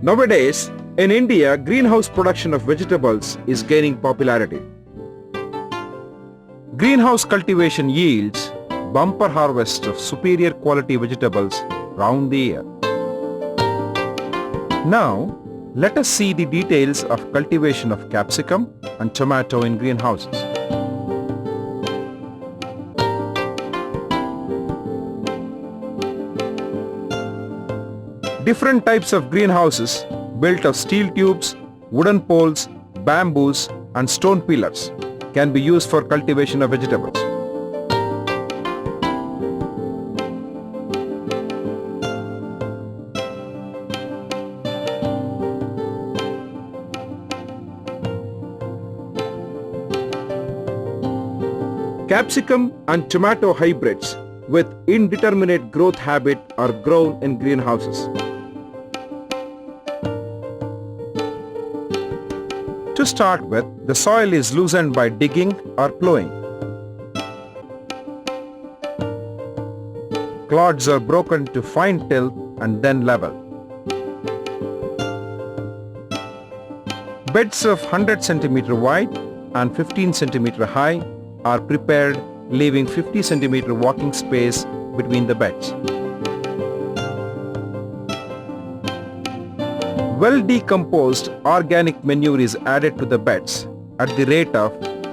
Nowadays, in India, greenhouse production of vegetables is gaining popularity. Greenhouse cultivation yields bumper harvest of superior quality vegetables round the year. Now, let us see the details of cultivation of capsicum and tomato in greenhouses. Different types of greenhouses built of steel tubes, wooden poles, bamboos and stone pillars can be used for cultivation of vegetables. Capsicum and tomato hybrids with indeterminate growth habit are grown in greenhouses. To start with, the soil is loosened by digging or plowing. Clods are broken to fine till and then level. Beds of 100 cm wide and 15 cm high are prepared, leaving 50 cm walking space between the beds. Well-decomposed organic manure is added to the beds at the rate of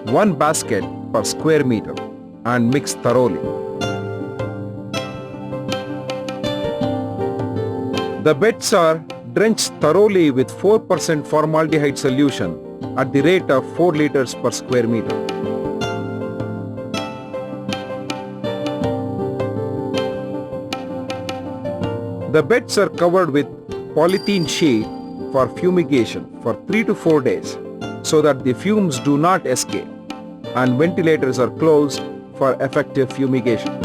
1 basket per square meter and mixed thoroughly. The beds are drenched thoroughly with 4% formaldehyde solution at the rate of 4 liters per square meter. The beds are covered with polythene sheet for fumigation for 3 to 4 days so that the fumes do not escape, and ventilators are closed for effective fumigation.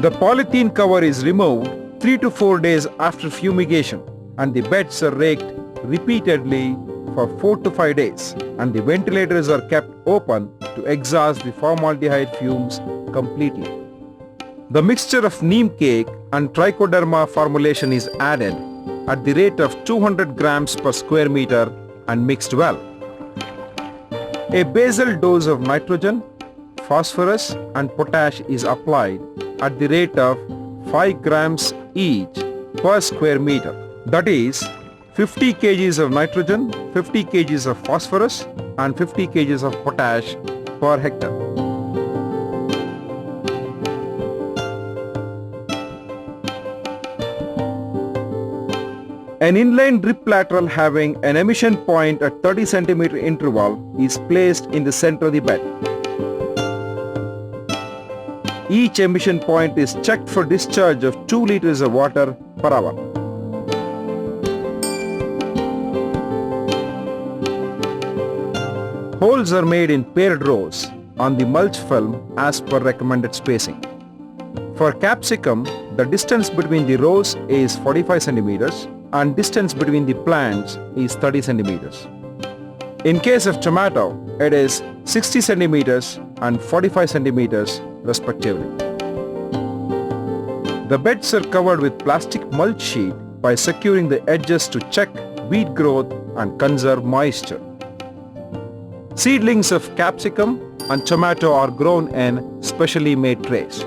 The polythene cover is removed 3 to 4 days after fumigation, and the beds are raked repeatedly for 4 to 5 days, and the ventilators are kept open to exhaust the formaldehyde fumes completely. The mixture of neem cake and trichoderma formulation is added at the rate of 200 grams per square meter and mixed well. A basal dose of nitrogen, phosphorus and potash is applied at the rate of 5 grams each per square meter. That is 50 kgs of nitrogen, 50 kgs of phosphorus and 50 kgs of potash per hectare. An inline drip lateral having an emission point at 30 cm interval is placed in the center of the bed. Each emission point is checked for discharge of 2 liters of water per hour. Holes are made in paired rows on the mulch film as per recommended spacing. For capsicum, the distance between the rows is 45 centimeters and distance between the plants is 30 centimeters. In case of tomato, it is 60 centimeters and 45 centimeters respectively. The beds are covered with plastic mulch sheet by securing the edges to check weed growth and conserve moisture. Seedlings of capsicum and tomato are grown in specially made trays.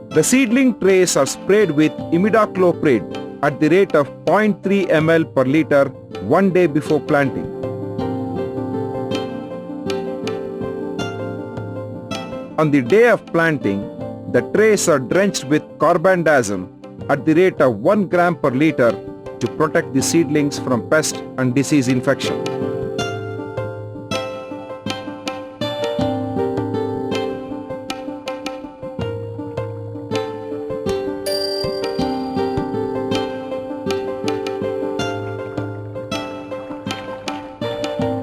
The seedling trays are sprayed with imidacloprid at the rate of 0.3 ml per liter 1 day before planting. On the day of planting, the trays are drenched with carbendazim at the rate of 1 gram per liter to protect the seedlings from pest and disease infection.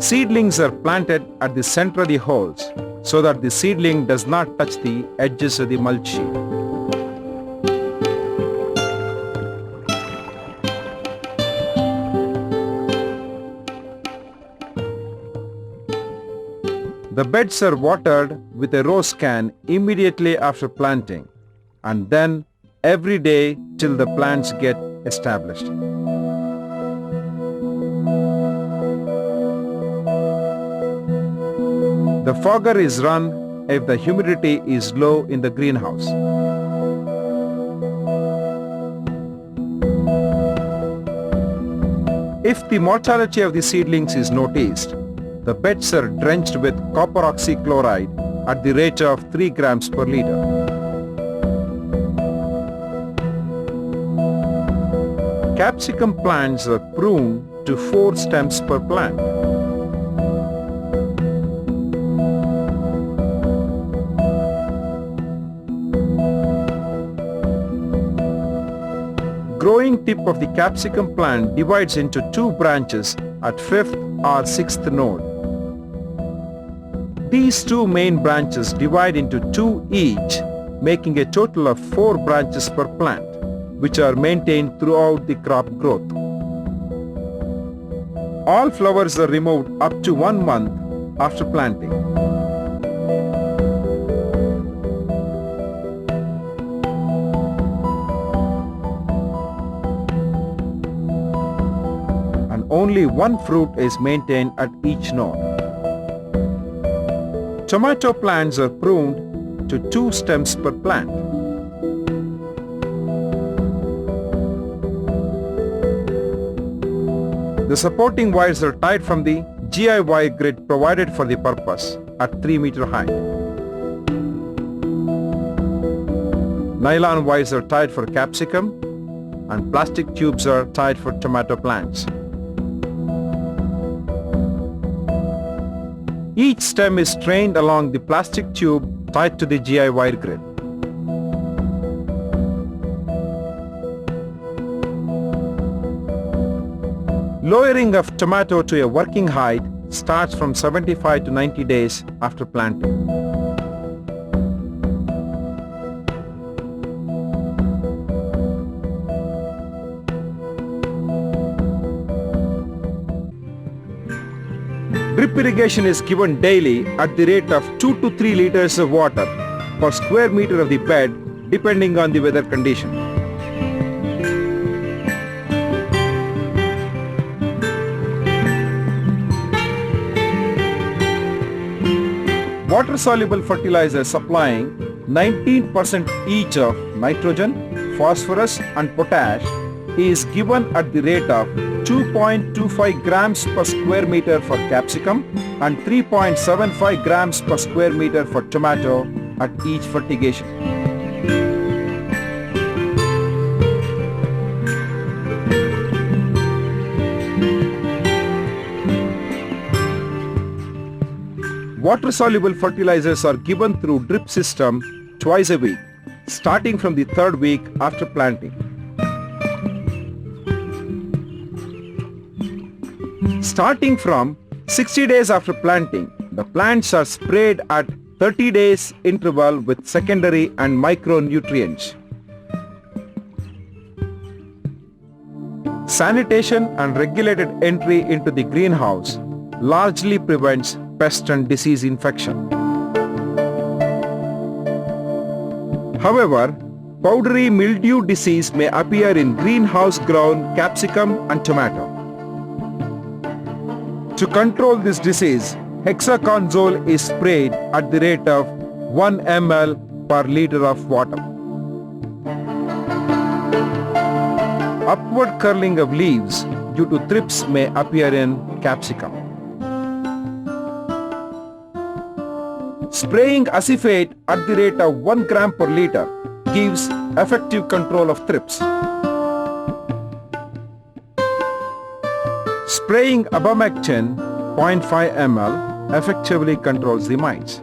Seedlings are planted at the center of the holes so that the seedling does not touch the edges of the mulch sheet. The beds are watered with a rose can immediately after planting and then every day till the plants get established. The fogger is run if the humidity is low in the greenhouse. If the mortality of the seedlings is noticed, the beds are drenched with copper oxychloride at the rate of 3 grams per liter. Capsicum plants are pruned to 4 stems per plant. Growing tip of the capsicum plant divides into 2 branches at 5th or 6th node. These 2 main branches divide into 2 each, making a total of 4 branches per plant, which are maintained throughout the crop growth. All flowers are removed up to 1 month after planting. Only 1 fruit is maintained at each node. Tomato plants are pruned to 2 stems per plant. The supporting wires are tied from the GI wire grid provided for the purpose at 3 meter height. Nylon wires are tied for capsicum and plastic tubes are tied for tomato plants. Each stem is trained along the plastic tube tied to the GI wire grid. Lowering of tomato to a working height starts from 75 to 90 days after planting. Drip irrigation is given daily at the rate of 2 to 3 liters of water per square meter of the bed depending on the weather condition. Water-soluble fertilizer supplying 19% each of nitrogen, phosphorus and potash is given at the rate of 2.25 grams per square meter for capsicum and 3.75 grams per square meter for tomato at each fertigation. Water-soluble fertilizers are given through drip system twice a week, starting from the 3rd week after planting. Starting from 60 days after planting, the plants are sprayed at 30 days interval with secondary and micronutrients. Sanitation and regulated entry into the greenhouse largely prevents pest and disease infection. However, powdery mildew disease may appear in greenhouse-grown capsicum and tomato. To control this disease, hexaconazole is sprayed at the rate of 1 ml per liter of water. Upward curling of leaves due to thrips may appear in capsicum. Spraying acephate at the rate of 1 gram per liter gives effective control of thrips. Spraying abamectin 0.5 ml effectively controls the mites.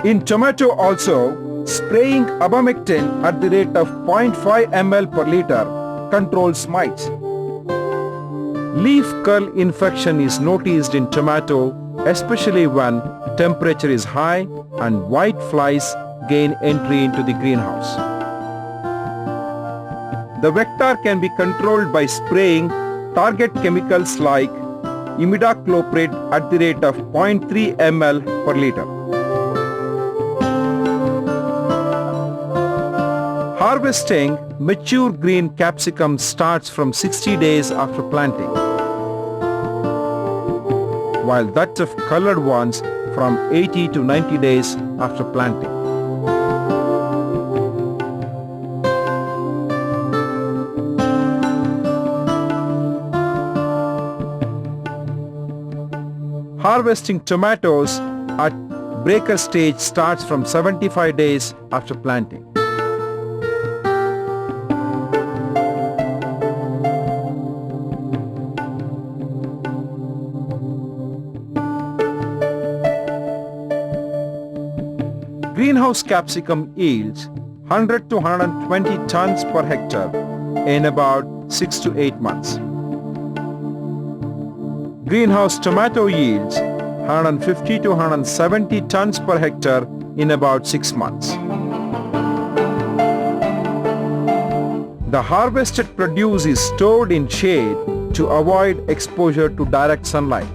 In tomato also, spraying abamectin at the rate of 0.5 ml per liter controls mites. Leaf curl infection is noticed in tomato, especially when temperature is high and white flies gain entry into the greenhouse. The vector can be controlled by spraying target chemicals like imidacloprid at the rate of 0.3 ml per liter. Harvesting mature green capsicum starts from 60 days after planting, while that of colored ones from 80 to 90 days after planting. Harvesting tomatoes at breaker stage starts from 75 days after planting. Greenhouse capsicum yields 100 to 120 tons per hectare in about 6 to 8 months. Greenhouse tomato yields 150 to 170 tons per hectare in about 6 months. The harvested produce is stored in shade to avoid exposure to direct sunlight.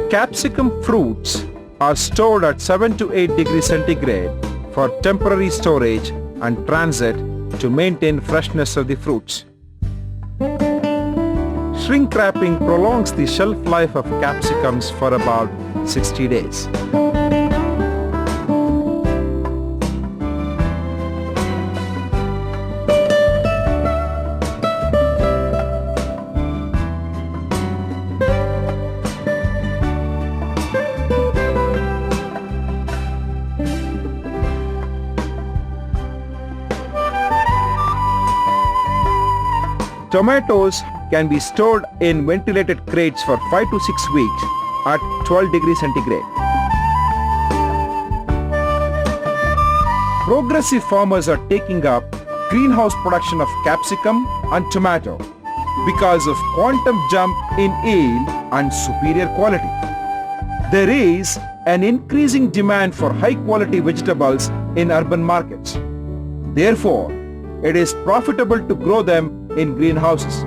Capsicum fruits are stored at 7 to 8 degrees centigrade for temporary storage and transit to maintain freshness of the fruits. Shrink wrapping prolongs the shelf life of capsicums for about 60 days. Tomatoes can be stored in ventilated crates for 5 to 6 weeks at 12 degrees centigrade. Progressive farmers are taking up greenhouse production of capsicum and tomato because of quantum jump in yield and superior quality. There is an increasing demand for high-quality vegetables in urban markets. Therefore, it is profitable to grow them in greenhouses.